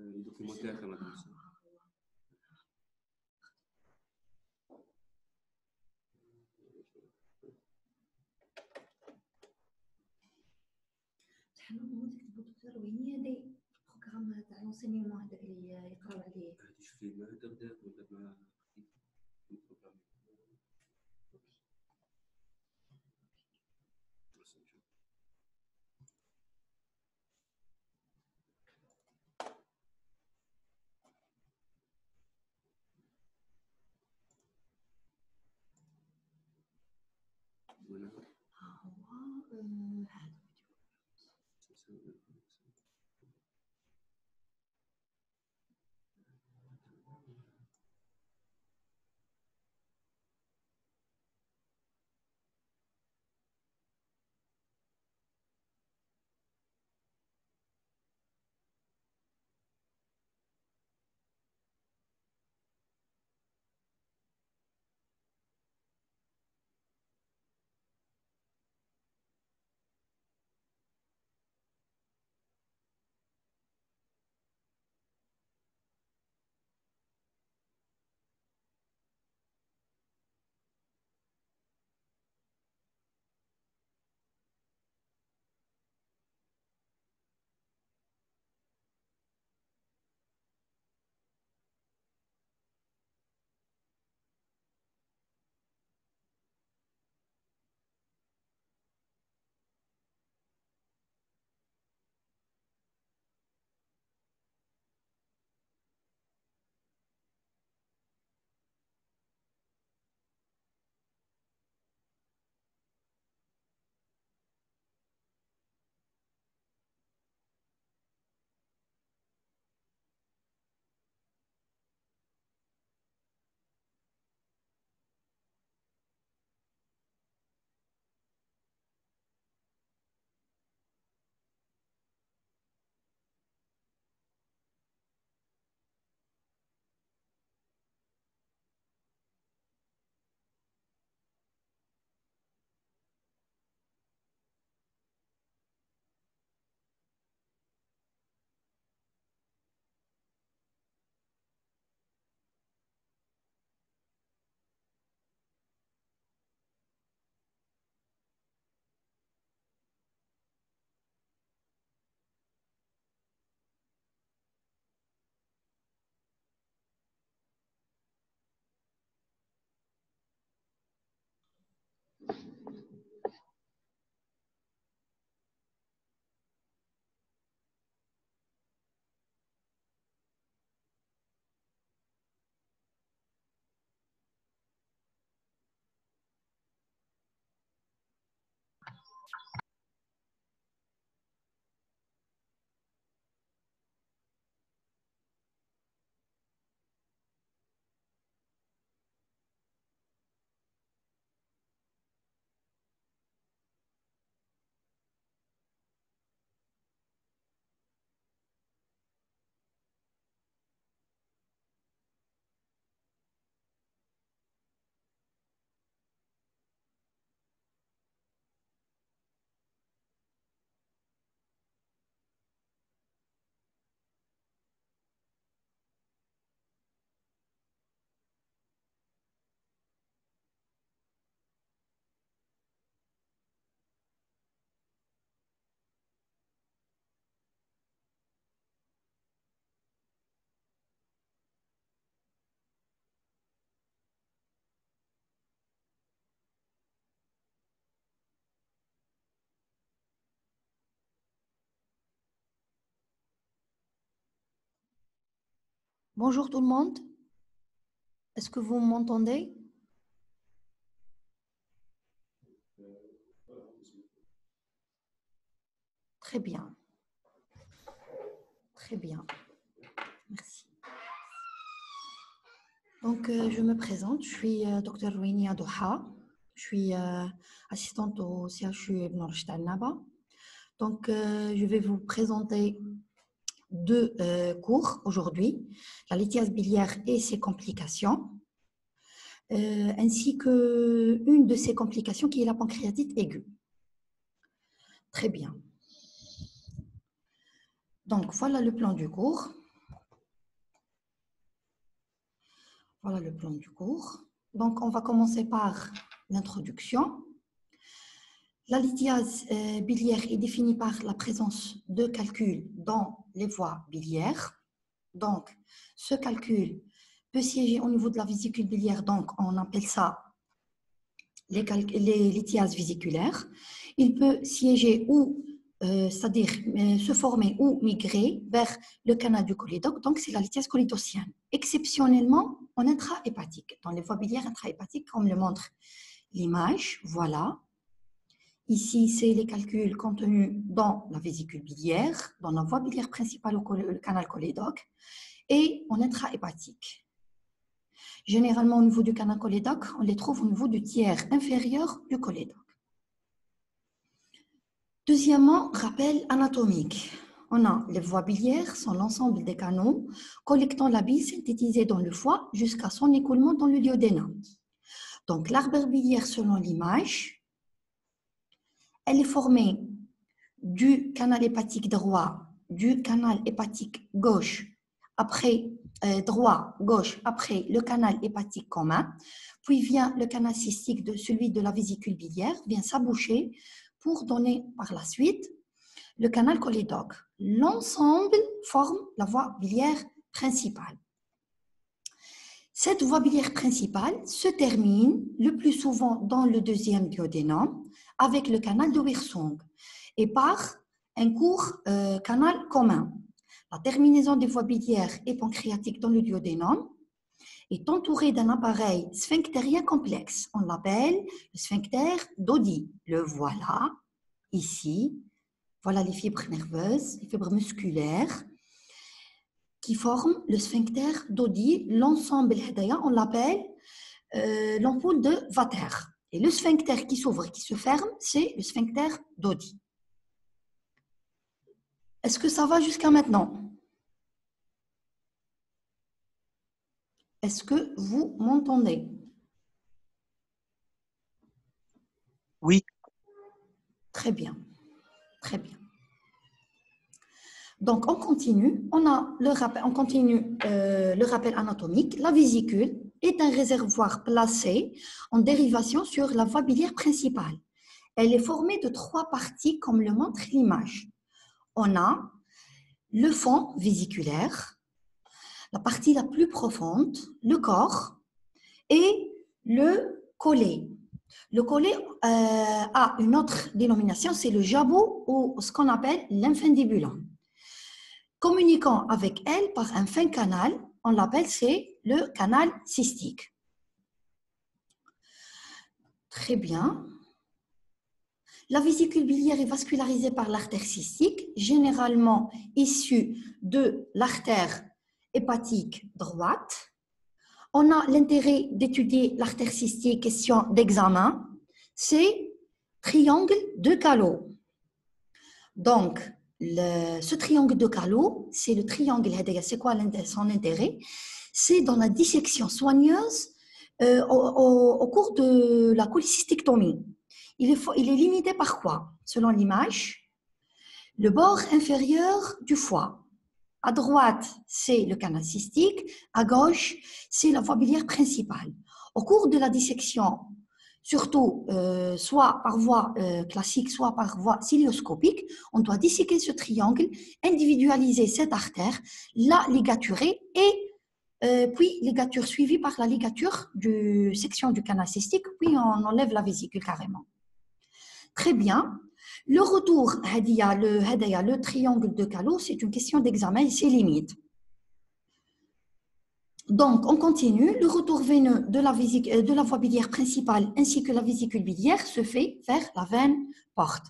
les documentaires كما درسوا. دكتور وين هذا البروغرام تاع لونسينيومون هذاك اللي يقراو عليه؟ هادي شفتي ما هذا ولا ما البروغرام. Bonjour tout le monde. Est-ce que vous m'entendez? Très bien. Très bien. Merci. Donc, je me présente. Je suis Dr Rouinia Douha. Je suis assistante au CHU Ibn Rushd Al Naba. Donc, je vais vous présenter deux cours aujourd'hui, la lithiase biliaire et ses complications, ainsi qu'une de ces complications qui est la pancréatite aiguë. Très bien. Donc, voilà le plan du cours. Voilà le plan du cours. Donc, on va commencer par l'introduction. La lithiase biliaire est définie par la présence de calculs dans les voies biliaires. Donc, ce calcul peut siéger au niveau de la vésicule biliaire, donc on appelle ça les lithiases vésiculaires. Il peut siéger ou, c'est-à-dire se former ou migrer vers le canal du cholédoque, donc c'est la lithiase cholédocienne. Exceptionnellement, en intrahépatique, dans les voies biliaires intrahépatiques, comme le montre l'image, voilà. Ici, c'est les calculs contenus dans la vésicule biliaire, dans la voie biliaire principale ou le canal cholédoque, et en intrahépatique. Généralement, au niveau du canal cholédoque, on les trouve au niveau du tiers inférieur du cholédoque. Deuxièmement, rappel anatomique. On a les voies biliaires, sont l'ensemble des canaux collectant la bile synthétisée dans le foie jusqu'à son écoulement dans le duodénum. Donc, l'arbre biliaire, selon l'image, elle est formée du canal hépatique droit, du canal hépatique gauche, après droit, gauche, après le canal hépatique commun, puis vient le canal cystique de celui de la vésicule biliaire, vient s'aboucher pour donner par la suite le canal cholédoque. L'ensemble forme la voie biliaire principale. Cette voie biliaire principale se termine le plus souvent dans le deuxième duodénum avec le canal de Wirsung et par un court canal commun. La terminaison des voies biliaires et pancréatiques dans le duodénum est entourée d'un appareil sphinctérien complexe. On l'appelle le sphincter d'Oddi. Le voilà, ici. Voilà les fibres nerveuses, les fibres musculaires qui forment le sphincter d'Oddi. L'ensemble, on l'appelle l'ampoule de Vater. Et le sphincter qui s'ouvre et qui se ferme, c'est le sphincter d'Oddi. Est-ce que ça va jusqu'à maintenant? Est-ce que vous m'entendez? Oui. Très bien. Très bien. Donc, on continue. On continue le rappel anatomique. La vésicule est un réservoir placé en dérivation sur la voie biliaire principale. Elle est formée de 3 parties, comme le montre l'image. On a le fond vésiculaire, la partie la plus profonde, le corps et le collet. Le collet a une autre dénomination, c'est le jabot ou ce qu'on appelle l'infundibulum. Communiquant avec elle par un fin canal, on l'appelle, c'est le canal cystique. Très bien. La vésicule biliaire est vascularisée par l'artère cystique, généralement issue de l'artère hépatique droite. On a l'intérêt d'étudier l'artère cystique, question d'examen, c'est triangle de Callot. Donc, ce triangle de Callot, c'est le triangle, c'est quoi son intérêt? C'est dans la dissection soigneuse au cours de la cholécystictomie. Il est limité par quoi? Selon l'image, le bord inférieur du foie. À droite, c'est le canal cystique. À gauche, c'est la voie biliaire principale. Au cours de la dissection, surtout soit par voie classique, soit par voie cilioscopique, on doit disséquer ce triangle, individualiser cette artère, la ligaturer et puis ligature suivie par la ligature de section du canal cystique, puis on enlève la vésicule carrément. Très bien. Le retour, le triangle de Callot, c'est une question d'examen et ses limites. Donc, on continue. Le retour veineux de la voie biliaire principale ainsi que la vésicule biliaire se fait vers la veine porte.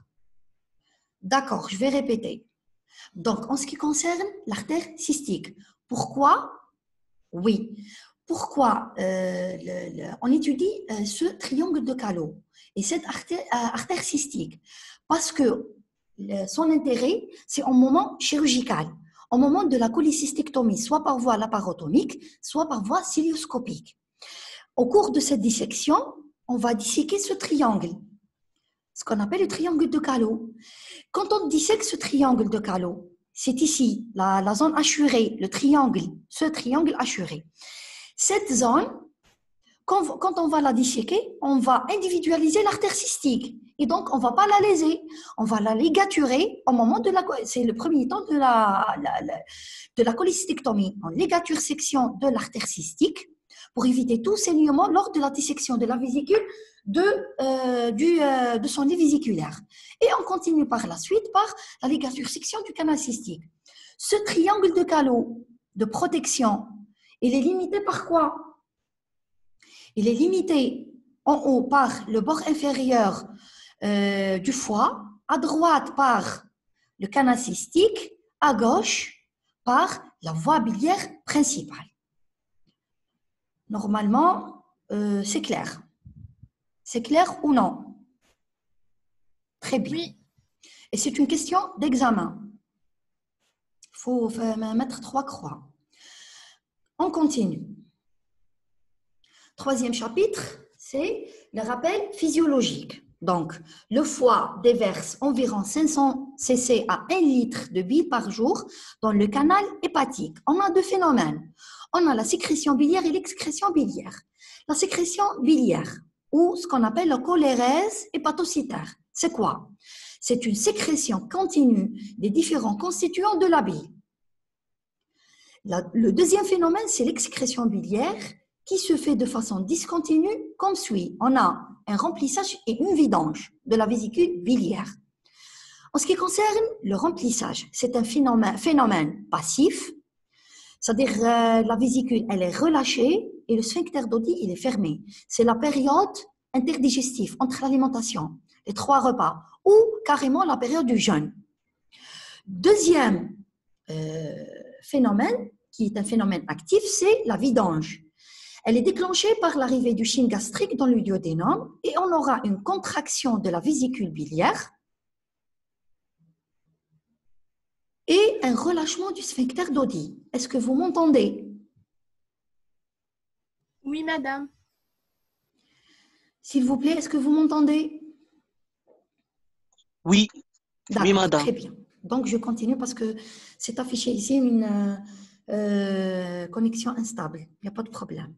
D'accord, je vais répéter. Donc, en ce qui concerne l'artère cystique, pourquoi? Oui. Pourquoi on étudie ce triangle de Callot et cette artère cystique? Parce que son intérêt, c'est au moment chirurgical, au moment de la cholécystictomie, soit par voie laparotomique, soit par voie cilioscopique. Au cours de cette dissection, on va disséquer ce triangle, ce qu'on appelle le triangle de Callot. Quand on dissèque ce triangle de Callot, c'est ici, la zone hachurée, le triangle, ce triangle hachuré. Cette zone, quand on va la disséquer, on va individualiser l'artère cystique. Et donc, on ne va pas la léser. On va la ligaturer au moment de la... C'est le premier temps de la cholécystectomie. On ligature section de l'artère cystique pour éviter tout saignement lors de la dissection de la vésicule de son lit vésiculaire. Et on continue par la suite par la ligature section du canal cystique. Ce triangle de Callot de protection, il est limité par quoi? Il est limité en haut par le bord inférieur du foie, à droite par le canal cystique, à gauche par la voie biliaire principale. Normalement, c'est clair. C'est clair ou non? Très bien. Oui. Et c'est une question d'examen. Il faut mettre 3 croix. On continue. Troisième chapitre, c'est le rappel physiologique. Donc, le foie déverse environ 500 cc à 1 litre de bile par jour dans le canal hépatique. On a 2 phénomènes. On a la sécrétion biliaire et l'excrétion biliaire. La sécrétion biliaire, ou ce qu'on appelle la cholérèse hépatocytaire, c'est quoi? C'est une sécrétion continue des différents constituants de la bile. Le deuxième phénomène, c'est l'excrétion biliaire qui se fait de façon discontinue comme suit. On a un remplissage et une vidange de la vésicule biliaire. En ce qui concerne le remplissage, c'est un phénomène passif, c'est-à-dire la vésicule, elle est relâchée et le sphincter d'Oddi, il est fermé. C'est la période interdigestive entre l'alimentation, les 3 repas, ou carrément la période du jeûne. Deuxième phénomène, qui est un phénomène actif, c'est la vidange. Elle est déclenchée par l'arrivée du chyme gastrique dans le duodénum et on aura une contraction de la vésicule biliaire et un relâchement du sphincter d'Oddi. Est-ce que vous m'entendez? Oui, madame. S'il vous plaît, est-ce que vous m'entendez? Oui, D'accord, madame. très bien. Donc, je continue parce que c'est affiché ici une connexion instable. Il n'y a pas de problème.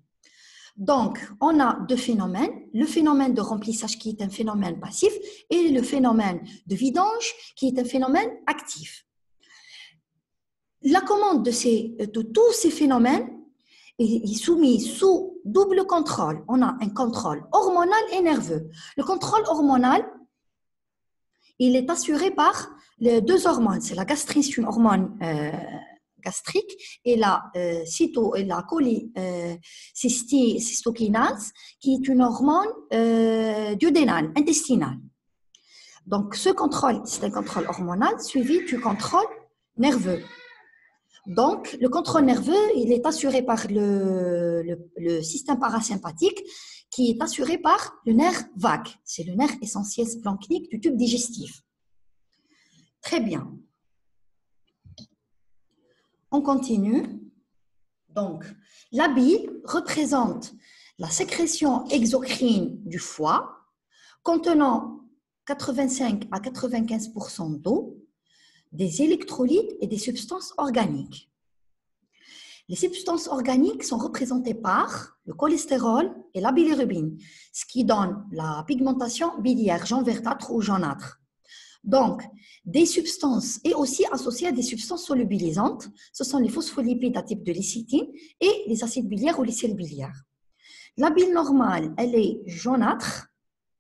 Donc, on a 2 phénomènes. Le phénomène de remplissage qui est un phénomène passif et le phénomène de vidange qui est un phénomène actif. La commande de tous ces phénomènes est soumise sous double contrôle. On a un contrôle hormonal et nerveux. Le contrôle hormonal, il est assuré par les 2 hormones. C'est la gastrine, c'est une hormone gastrique, et la cholécystokinase, qui est une hormone duodénale, intestinale. Donc, ce contrôle, c'est un contrôle hormonal suivi du contrôle nerveux. Donc, le contrôle nerveux, il est assuré par le système parasympathique, qui est assuré par le nerf vague. C'est le nerf essentiel splanchnique du tube digestif. Très bien. On continue. Donc, la bile représente la sécrétion exocrine du foie contenant 85 à 95% d'eau, des électrolytes et des substances organiques. Les substances organiques sont représentées par le cholestérol et la bilirubine, ce qui donne la pigmentation biliaire jaune verdâtre ou jaunâtre. Donc, des substances et aussi associées à des substances solubilisantes, ce sont les phospholipides à type de lécithine et les acides biliaires ou les sels biliaires. La bile normale, elle est jaunâtre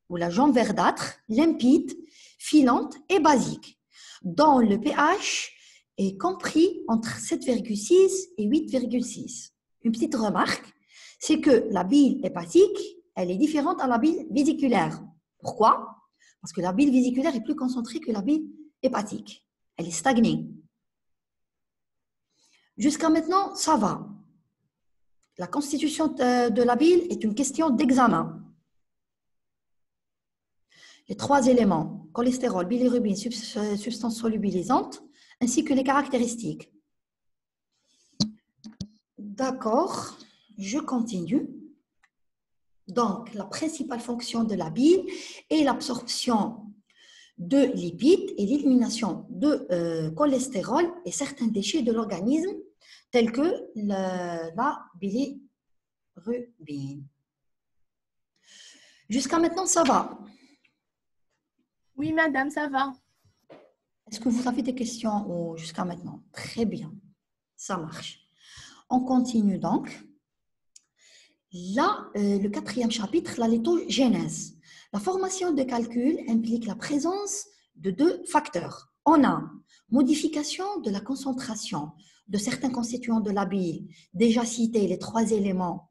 ou la jaune verdâtre, limpide, filante et basique, dont le pH est compris entre 7,6 et 8,6. Une petite remarque, c'est que la bile hépatique, elle est différente à la bile vésiculaire. Pourquoi? Parce que la bile vésiculaire est plus concentrée que la bile hépatique. Elle est stagnée. Jusqu'à maintenant, ça va. La constitution de la bile est une question d'examen. Les 3 éléments, cholestérol, bilirubine, substances solubilisantes, ainsi que les caractéristiques. D'accord, je continue. Donc, la principale fonction de la bile est l'absorption de lipides et l'élimination de cholestérol et certains déchets de l'organisme, tels que la bilirubine. bilirubine. Jusqu'à maintenant, ça va? Oui, madame, ça va. Est-ce que vous avez des questions jusqu'à maintenant? Très bien, ça marche. On continue donc. Là, le 4e chapitre, la lithogénèse. La formation de calcul implique la présence de 2 facteurs. On a modification de la concentration de certains constituants de la bile, déjà cités, les 3 éléments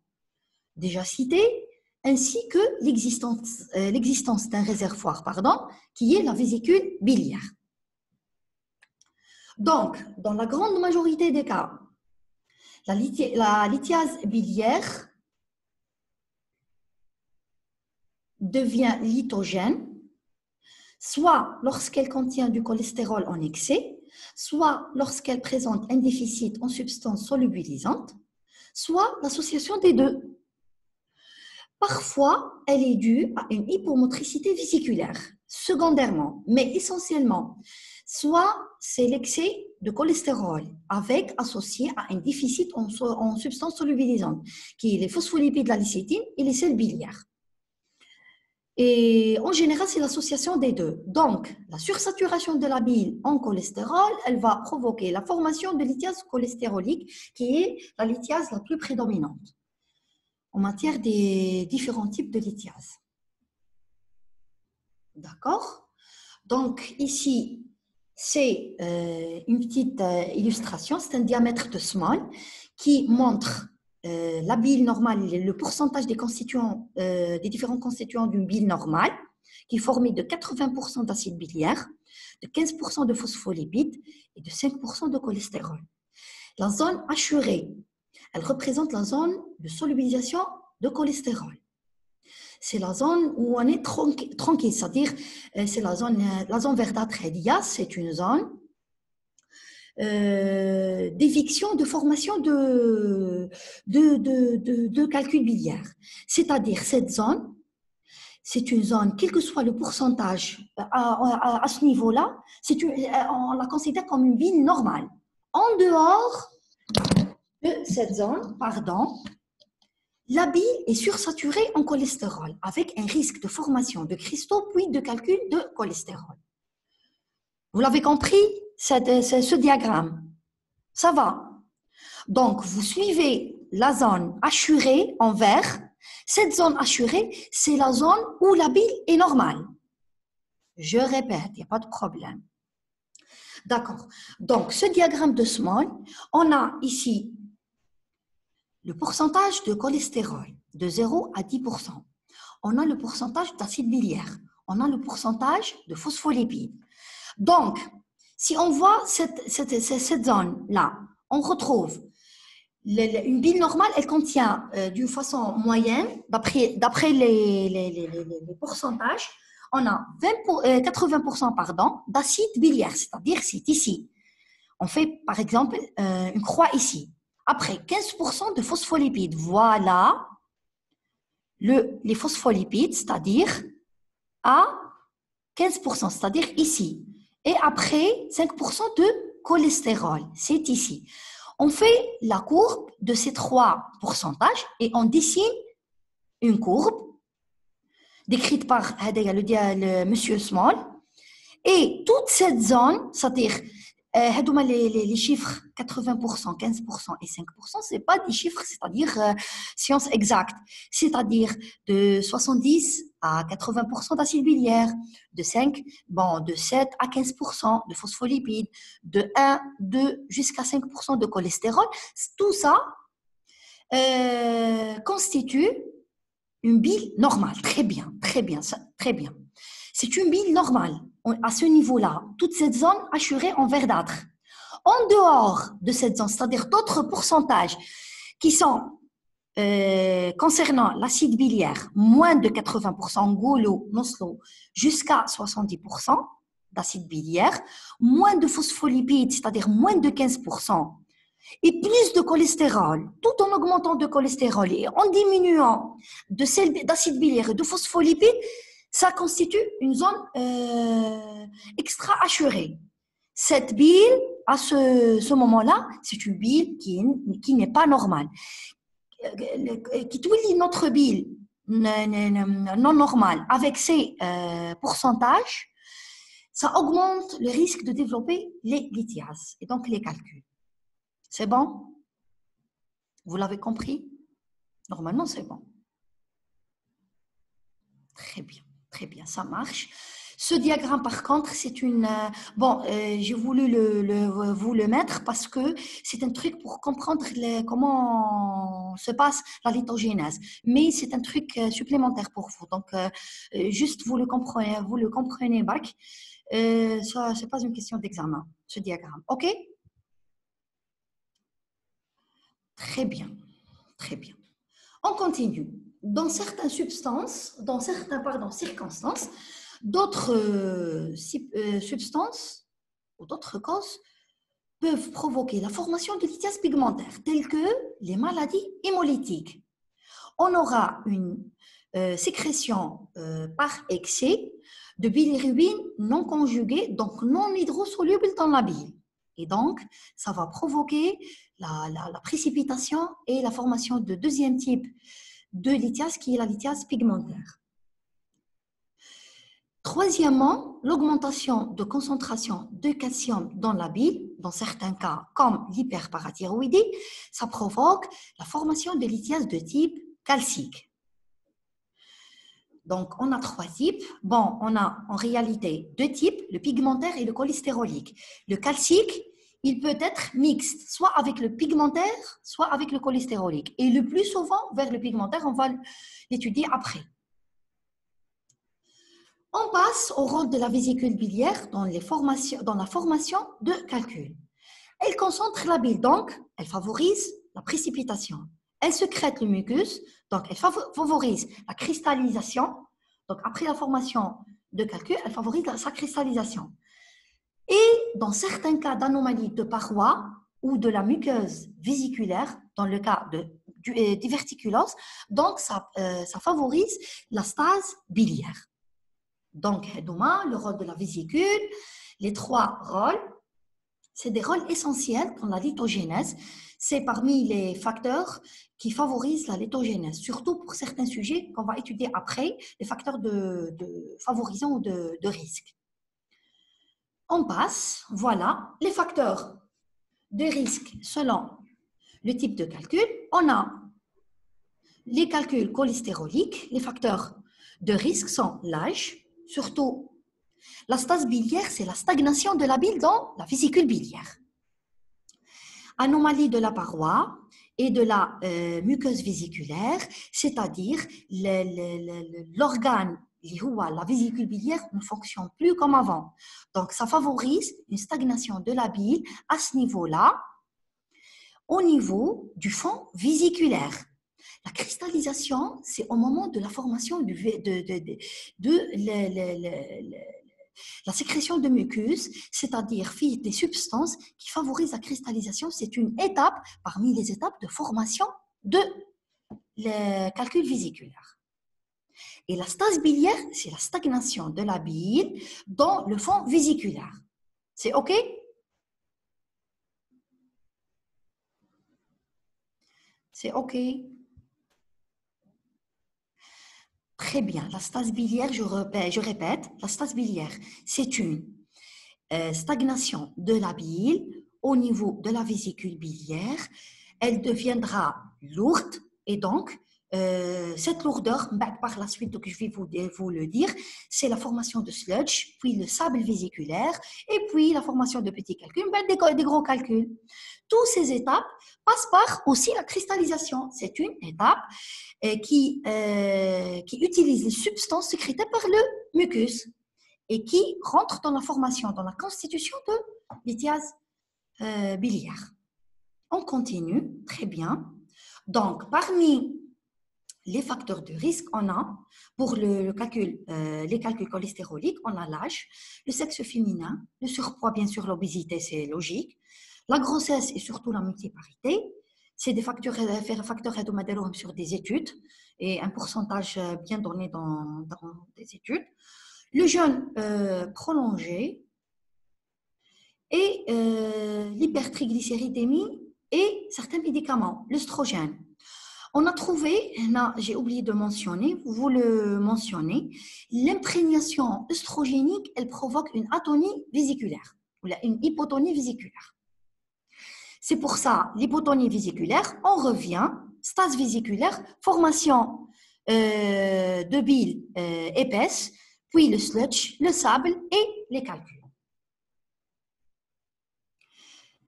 déjà cités, ainsi que l'existence d'un réservoir, qui est la vésicule biliaire. Donc, dans la grande majorité des cas, la lithiase biliaire devient lithogène, soit lorsqu'elle contient du cholestérol en excès, soit lorsqu'elle présente un déficit en substances solubilisantes, soit l'association des deux. Parfois, elle est due à une hypomotricité vésiculaire, secondairement, mais essentiellement, soit c'est l'excès de cholestérol associé à un déficit en substances solubilisantes, qui est les phospholipides, la lécithine et les sels biliaires. Et en général, c'est l'association des deux. Donc, la sursaturation de la bile en cholestérol, elle va provoquer la formation de lithiase cholestérolique, qui est la lithiase la plus prédominante en matière des différents types de lithiase. D'accord? Donc, ici, c'est une petite illustration, c'est un diamètre de Small qui montre la bile normale, le pourcentage des constituants, des différents constituants d'une bile normale, qui est formée de 80% d'acide biliaire, de 15% de phospholipides et de 5% de cholestérol. La zone hachurée, elle représente la zone de solubilisation de cholestérol. C'est la zone où on est tranquille, c'est-à-dire c'est la zone verdâtre. C'est une zone d'éviction de formation de calcul biliaire. C'est-à-dire cette zone, c'est une zone, quel que soit le pourcentage à ce niveau-là, on la considère comme une bile normale. En dehors de cette zone, la bile est sursaturée en cholestérol avec un risque de formation de cristaux puis de calcul de cholestérol. Vous l'avez compris, ce diagramme? Ça va? Donc, vous suivez la zone hachurée en vert. Cette zone hachurée, c'est la zone où la bile est normale. Je répète, il n'y a pas de problème. D'accord. Donc, ce diagramme de Small, on a ici le pourcentage de cholestérol de 0 à 10%. On a le pourcentage d'acide biliaire. On a le pourcentage de phospholipides. Donc, si on voit cette zone-là, on retrouve une bile normale, elle contient d'une façon moyenne, d'après les pourcentages, on a 80% d'acide biliaire, c'est-à-dire c'est ici. On fait par exemple une croix ici. Après, 15% de phospholipides. Voilà les phospholipides, c'est-à-dire à 15%, c'est-à-dire ici. Et après, 5% de cholestérol, c'est ici. On fait la courbe de ces 3 pourcentages et on dessine une courbe décrite par le monsieur Small. Et toute cette zone, c'est-à-dire les chiffres 80%, 15% et 5%, ce n'est pas des chiffres, c'est-à-dire science exacte, c'est-à-dire de 70 à 80% d'acide biliaire, de 7 à 15% de phospholipides, de 2 jusqu'à 5% de cholestérol. Tout ça constitue une bile normale. Très bien, très bien, très bien. C'est une bile normale. À ce niveau-là, toute cette zone hachurée en verdâtre. En dehors de cette zone, c'est-à-dire d'autres pourcentages qui sont concernant l'acide biliaire, moins de 80%, golo, noslo, jusqu'à 70% d'acide biliaire, moins de phospholipides, c'est-à-dire moins de 15%, et plus de cholestérol, tout en augmentant de cholestérol et en diminuant d'acide biliaire et de phospholipides, ça constitue une zone extra hachurée. Cette bile, à ce moment-là, c'est une bile qui n'est pas normale. qui تولي notre bile non normale avec ces pourcentages, ça augmente le risque de développer les lithiases et donc les calculs. C'est bon? Vous l'avez compris? Normalement, c'est bon. Très bien, ça marche. Ce diagramme, par contre, c'est une... Bon, j'ai voulu vous le mettre parce que c'est un truc pour comprendre comment se passe la lithogénèse. Mais c'est un truc supplémentaire pour vous. Donc, juste vous le comprenez, bac. Ça, ce n'est pas une question d'examen, ce diagramme. OK? Très bien. On continue. Dans certaines circonstances, d'autres substances ou d'autres causes peuvent provoquer la formation de lithiase pigmentaire, telles que les maladies hémolytiques. On aura une sécrétion par excès de bilirubine non conjuguée, donc non hydrosoluble dans la bile. Et donc, ça va provoquer la précipitation et la formation de deuxième type de lithiase, qui est la lithiase pigmentaire. Troisièmement, l'augmentation de concentration de calcium dans la bile, dans certains cas comme l'hyperparathyroïdie, ça provoque la formation de lithiase de type calcique. Donc, on a 3 types. Bon, on a en réalité 2 types, le pigmentaire et le cholestérolique. Le calcique, il peut être mixte, soit avec le pigmentaire, soit avec le cholestérolique. Et le plus souvent, vers le pigmentaire, on va l'étudier après. On passe au rôle de la vésicule biliaire dans la formation de calculs. Elle concentre la bile, donc elle favorise la précipitation. Elle sécrète le mucus, donc elle favorise la cristallisation. Donc après la formation de calcul, elle favorise sa cristallisation. Et dans certains cas d'anomalie de paroi ou de la muqueuse vésiculaire, dans le cas de diverticulose, donc ça favorise la stase biliaire. Donc, le rôle de la vésicule, les 3 rôles, c'est des rôles essentiels dans la lithogénèse. C'est parmi les facteurs qui favorisent la lithogénèse, surtout pour certains sujets qu'on va étudier après, les facteurs de favorisants ou de risque. On passe, voilà, les facteurs de risque selon le type de calcul. On a les calculs cholestéroliques. Les facteurs de risque sont l'âge, surtout la stase biliaire, c'est la stagnation de la bile dans la vésicule biliaire. Anomalie de la paroi et de la muqueuse vésiculaire, c'est-à-dire l'organe, la vésicule biliaire ne fonctionne plus comme avant. Donc, ça favorise une stagnation de la bile à ce niveau-là, au niveau du fond vésiculaire. La cristallisation, c'est au moment de la formation la sécrétion de mucus, c'est-à-dire des substances qui favorisent la cristallisation. C'est une étape parmi les étapes de formation de le calcul vésiculaire. Et la stase biliaire, c'est la stagnation de la bile dans le fond vésiculaire. C'est OK? C'est OK? Très bien. La stase biliaire, je répète, la stase biliaire, c'est une stagnation de la bile au niveau de la vésicule biliaire. Elle deviendra lourde et donc, cette lourdeur, par la suite, donc je vais vous le dire, c'est la formation de sludge, puis le sable vésiculaire, et puis la formation de petits calculs, des gros calculs. Toutes ces étapes passent par aussi la cristallisation. C'est une étape qui utilise les substances sécrétées par le mucus et qui rentre dans la formation, dans la constitution de lithiase biliaire. On continue, très bien. Donc, parmi les facteurs de risque, on a, pour les calculs cholestéroliques, on a l'âge, le sexe féminin, le surpoids, bien sûr, l'obésité, c'est logique, la grossesse et surtout la multiparité. C'est des facteurs hebdomadaires sur des études et un pourcentage bien donné dans des études. Le jeûne prolongé et l'hypertriglycéridémie et certains médicaments, l'œstrogène. On a trouvé, j'ai oublié de mentionner, vous le mentionnez, l'imprégnation œstrogénique, elle provoque une atonie vésiculaire, ou une hypotonie vésiculaire. C'est pour ça, l'hypotonie vésiculaire, on revient, stase vésiculaire, formation de bile épaisse, puis le sludge, le sable et les calculs.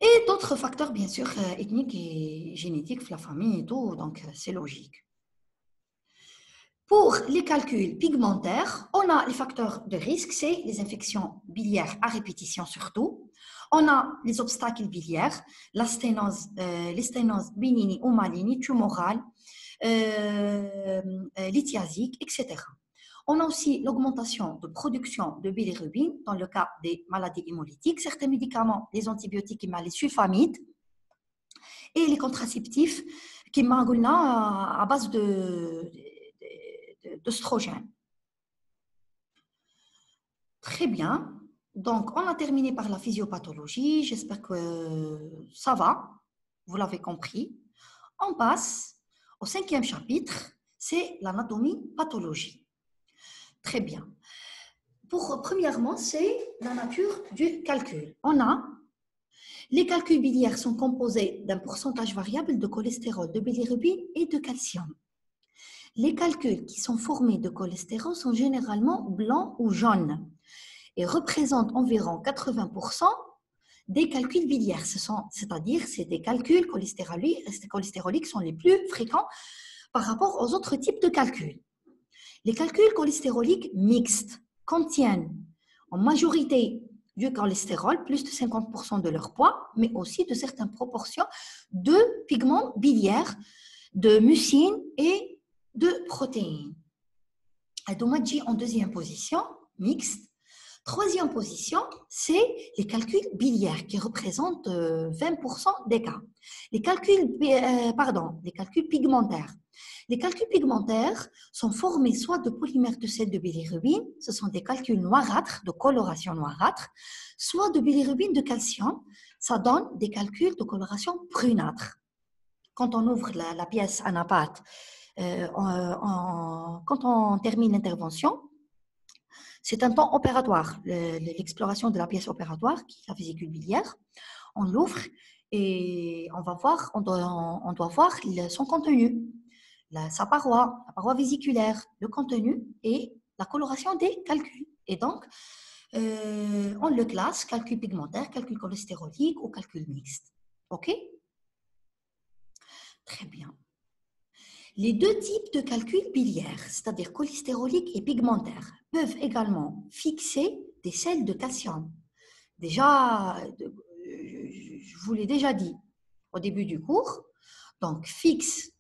Et d'autres facteurs, bien sûr, ethniques et génétiques, la famille et tout, donc c'est logique. Pour les calculs pigmentaires, on a les facteurs de risque, c'est les infections biliaires à répétition surtout. On a les obstacles biliaires, les sténoses bénigne ou maligne, tumorale, lithiasique, etc. On a aussi l'augmentation de production de bilirubine dans le cas des maladies hémolytiques, certains médicaments, les antibiotiques, les sulfamides et les contraceptifs qui sont à base d'œstrogène. Très bien. Donc, on a terminé par la physiopathologie. J'espère que ça va. Vous l'avez compris. On passe au 5e chapitre, c'est l'anatomie pathologie. Très bien. Premièrement, c'est la nature du calcul. On a les calculs biliaires sont composés d'un pourcentage variable de cholestérol, de bilirubine et de calcium. Les calculs qui sont formés de cholestérol sont généralement blancs ou jaunes et représentent environ 80% des calculs biliaires. C'est-à-dire, c'est des calculs cholestéroliques sont les plus fréquents par rapport aux autres types de calculs. Les calculs cholestéroliques mixtes contiennent en majorité du cholestérol, plus de 50% de leur poids, mais aussi de certaines proportions de pigments biliaires, de mucine et de protéines. Adomadji en 2e position, mixte. 3e position, c'est les calculs biliaires qui représentent 20% des cas. Les calculs pigmentaires. Les calculs pigmentaires sont formés soit de polymères de sel de bilirubine, ce sont des calculs noirâtres, de coloration noirâtre, soit de bilirubine de calcium, ça donne des calculs de coloration brunâtre. Quand on ouvre la pièce anapathe, quand on termine l'intervention, c'est un temps opératoire, l'exploration de la pièce opératoire, qui est la vésicule biliaire. On l'ouvre et on doit voir son contenu, sa paroi, la paroi vésiculaire, le contenu et la coloration des calculs. Et donc, on le classe, calcul pigmentaire, calcul cholestérolique ou calcul mixte. OK? Très bien. Les deux types de calculs biliaires, c'est-à-dire cholestérolique et pigmentaire, peuvent également fixer des sels de calcium. Déjà, je vous l'ai déjà dit au début du cours, donc fixe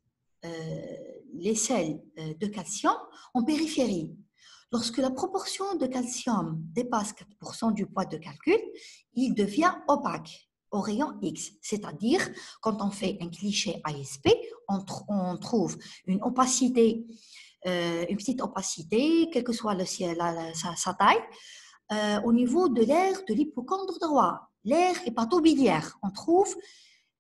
les sels de calcium en périphérie. Lorsque la proportion de calcium dépasse 4% du poids de calcul, il devient opaque au rayon X, c'est-à-dire quand on fait un cliché ASP, on trouve une opacité, une petite opacité, quelle que soit sa taille, au niveau de l'aire de l'hypochondre droit, l'aire hépatobiliaire. On trouve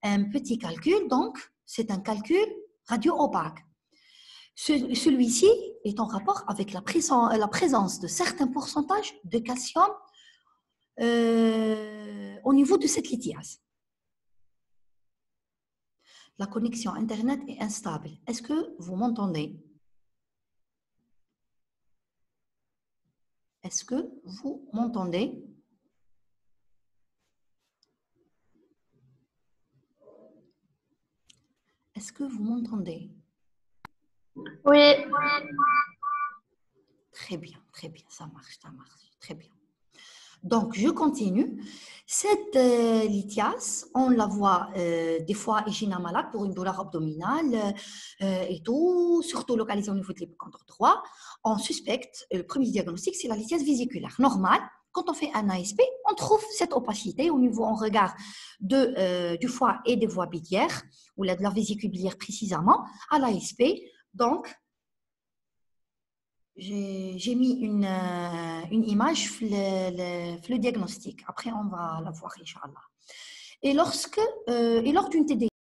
un petit calcul, donc c'est un calcul radio-opaque. Celui-ci est en rapport avec la présence de certains pourcentages de calcium au niveau de cette lithiase. La connexion Internet est instable. Est-ce que vous m'entendez? Est-ce que vous m'entendez? Est-ce que vous m'entendez? Oui. Très bien, ça marche, très bien. Donc, je continue. Cette lithiase, on la voit des fois hygiène malade pour une douleur abdominale et tout, surtout localisée au niveau de l'hypochondre droit. On suspecte, le premier diagnostic, c'est la lithiase vésiculaire normale. Quand on fait un ASP, on trouve cette opacité au niveau, on regarde du foie et des voies biliaires, ou de la vésicule biliaire précisément, à l'ASP. Donc, j'ai mis une image le diagnostic. Après, on va la voir, Inch'Allah. Et lors d'une TD,